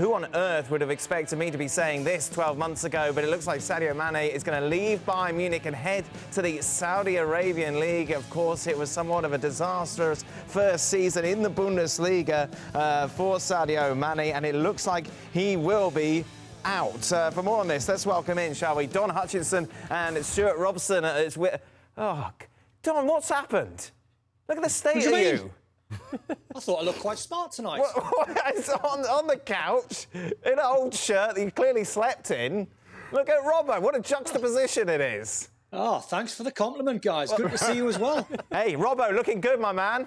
Who on earth would have expected me to be saying this 12 months ago? But it looks like Sadio Mane is going to leave Bayern Munich and head to the Saudi Arabian League. Of course, it was somewhat of a disastrous first season in the Bundesliga for Sadio Mane, and it looks like he will be out. For more on this, let's welcome in, shall we, Don Hutchison and Stewart Robson. Oh, Don, what's happened? Look at the state of you. I thought I looked quite smart tonight. It's on the couch in an old shirt that you clearly slept in. Look at Robbo. What a juxtaposition it is. Oh, thanks for the compliment, guys. Good to see you as well. Hey, Robbo, looking good, my man.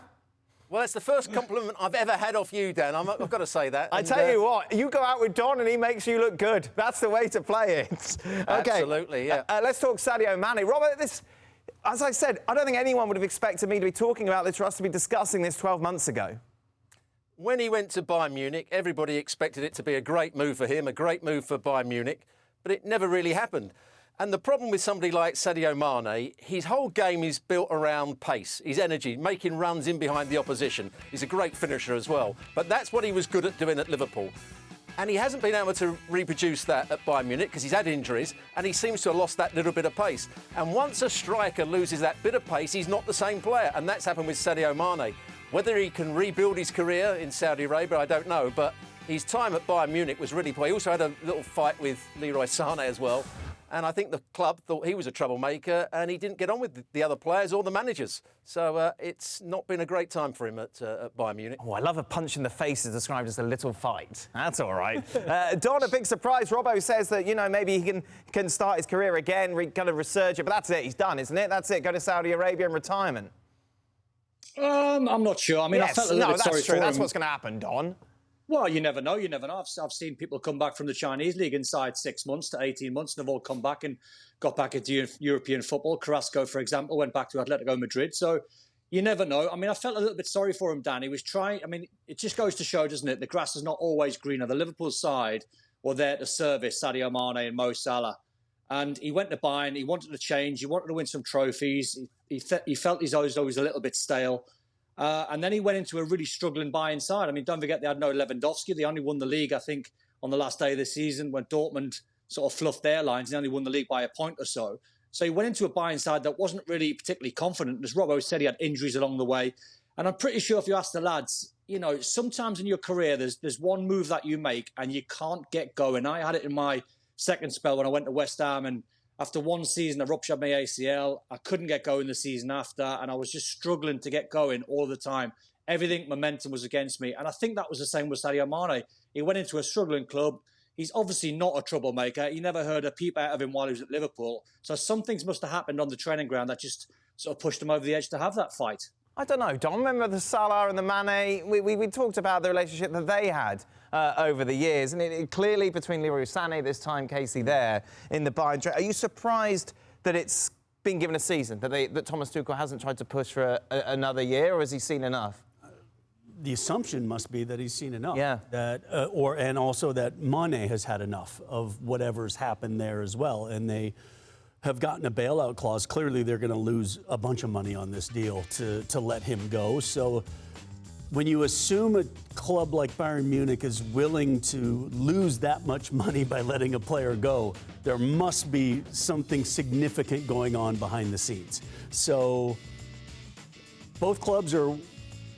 Well, it's the first compliment I've ever had off you, Dan. I've got to say that. I tell you what, you go out with Don and he makes you look good. That's the way to play it. Okay. Absolutely, yeah. Let's talk Sadio Mane. Robbo, as I said, I don't think anyone would have expected me to be talking about this, for us to be discussing this 12 months ago. When he went to Bayern Munich, everybody expected it to be a great move for him, a great move for Bayern Munich, but it never really happened. And the problem with somebody like Sadio Mane, his whole game is built around pace, his energy, making runs in behind the opposition. He's a great finisher as well. But that's what he was good at doing at Liverpool. And he hasn't been able to reproduce that at Bayern Munich because he's had injuries and he seems to have lost that little bit of pace. And once a striker loses that bit of pace, he's not the same player. And that's happened with Sadio Mane. Whether he can rebuild his career in Saudi Arabia, I don't know. But his time at Bayern Munich was really poor. He also had a little fight with Leroy Sané as well. And I think the club thought he was a troublemaker and he didn't get on with the other players or the managers. So it's not been a great time for him at Bayern Munich. Oh, I love a punch in the face is described as a little fight. That's all right. Don, a big surprise. Robbo says that, you know, maybe he can start his career again, kind of resurge it. But that's it. He's done, isn't it? That's it. Go to Saudi Arabia in retirement. I'm not sure. I mean, yes, I felt a little bit sorry for him. That's what's going to happen, Don. Well, you never know. You never know. I've seen people come back from the Chinese league inside 6 months to 18 months, and they've all come back and got back into European football. Carrasco, for example, went back to Atletico Madrid. So you never know. I mean, I felt a little bit sorry for him, Dan. He was trying. I mean, it just goes to show, doesn't it? The grass is not always greener. The Liverpool side were there to service Sadio Mane and Mo Salah. And he went to Bayern. He wanted to change. He wanted to win some trophies. He felt he's always a little bit stale. And then he went into a really struggling Bayern side. I mean, don't forget they had no Lewandowski. They only won the league, I think, on the last day of the season when Dortmund sort of fluffed their lines. They only won the league by a point or so. So he went into a Bayern side that wasn't really particularly confident. As Robbo said, he had injuries along the way. And I'm pretty sure if you ask the lads, you know, sometimes in your career, there's one move that you make and you can't get going. I had it in my second spell when I went to West Ham, and after one season, I ruptured my ACL. I couldn't get going the season after, and I was just struggling to get going all the time. Everything, momentum was against me. And I think that was the same with Sadio Mane. He went into a struggling club. He's obviously not a troublemaker. You never heard a peep out of him while he was at Liverpool. So some things must have happened on the training ground that just sort of pushed him over the edge to have that fight. I don't know, Don. Remember the Salah and the Mane? We talked about the relationship that they had over the years. And it clearly between Leroy Sané, this time Kasey there, in the Bayern. Are you surprised that it's been given a season, that Thomas Tuchel hasn't tried to push for another year, or has he seen enough? The assumption must be that he's seen enough. Yeah. And also that Mane has had enough of whatever's happened there as well. And they have gotten a bailout clause. Clearly, they're going to lose a bunch of money on this deal to let him go. So when you assume a club like Bayern Munich is willing to lose that much money by letting a player go, there must be something significant going on behind the scenes. So both clubs are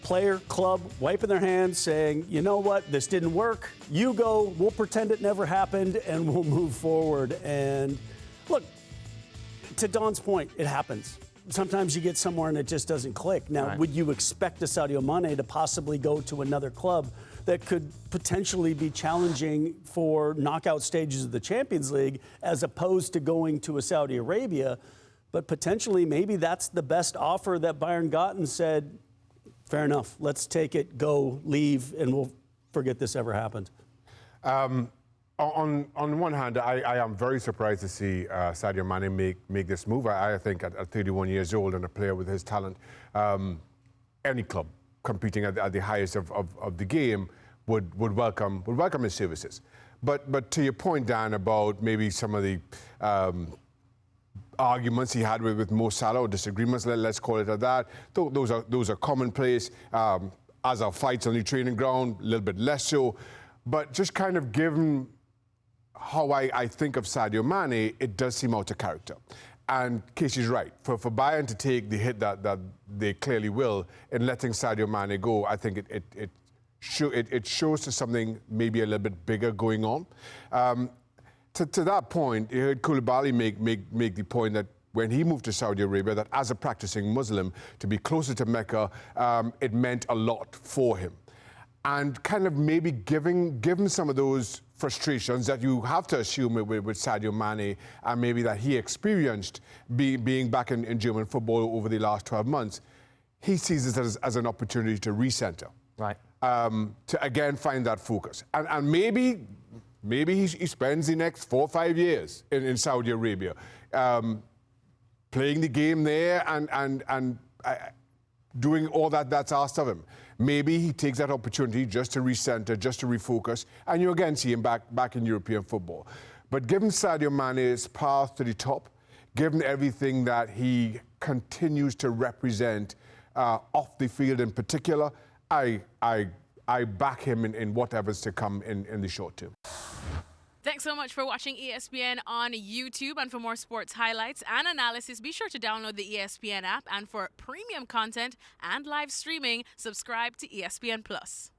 player, club, wiping their hands, saying, you know what, this didn't work. You go, we'll pretend it never happened, and we'll move forward. And look, to Don's point, it happens. Sometimes you get somewhere and it just doesn't click. Now, right. Would you expect a Sadio Mane to possibly go to another club that could potentially be challenging for knockout stages of the Champions League as opposed to going to a Saudi Arabia? But potentially, maybe that's the best offer that Bayern got and said, fair enough, let's take it, go, leave, and we'll forget this ever happened. On one hand, I am very surprised to see Sadio Mane make this move. I think at 31 years old and a player with his talent, any club competing at the highest of the game would welcome his services. But to your point, Dan, about maybe some of the arguments he had with Mo Salah, or disagreements, let's call it that, those are commonplace. As our fights on the training ground, a little bit less so. But just kind of given how I think of Sadio Mane, it does seem out of character. And Kasey's right. For Bayern to take the hit that they clearly will in letting Sadio Mane go, I think it shows to something maybe a little bit bigger going on. To that point, you heard Koulibaly make the point that when he moved to Saudi Arabia, that as a practicing Muslim, to be closer to Mecca, it meant a lot for him. And kind of maybe given some of those frustrations that you have to assume with Sadio Mane, and maybe that he experienced being back in German football over the last 12 months, he sees it as an opportunity to recenter. Right. To again find that focus. And maybe he spends the next 4 or 5 years in Saudi Arabia, playing the game there and doing all that's asked of him. Maybe he takes that opportunity just to recenter, just to refocus, and you again see him back in European football. But given Sadio Mane's path to the top, given everything that he continues to represent off the field in particular, I back him in whatever's to come in the short term. Thanks so much for watching ESPN on YouTube. And for more sports highlights and analysis, be sure to download the ESPN app. And for premium content and live streaming, subscribe to ESPN Plus.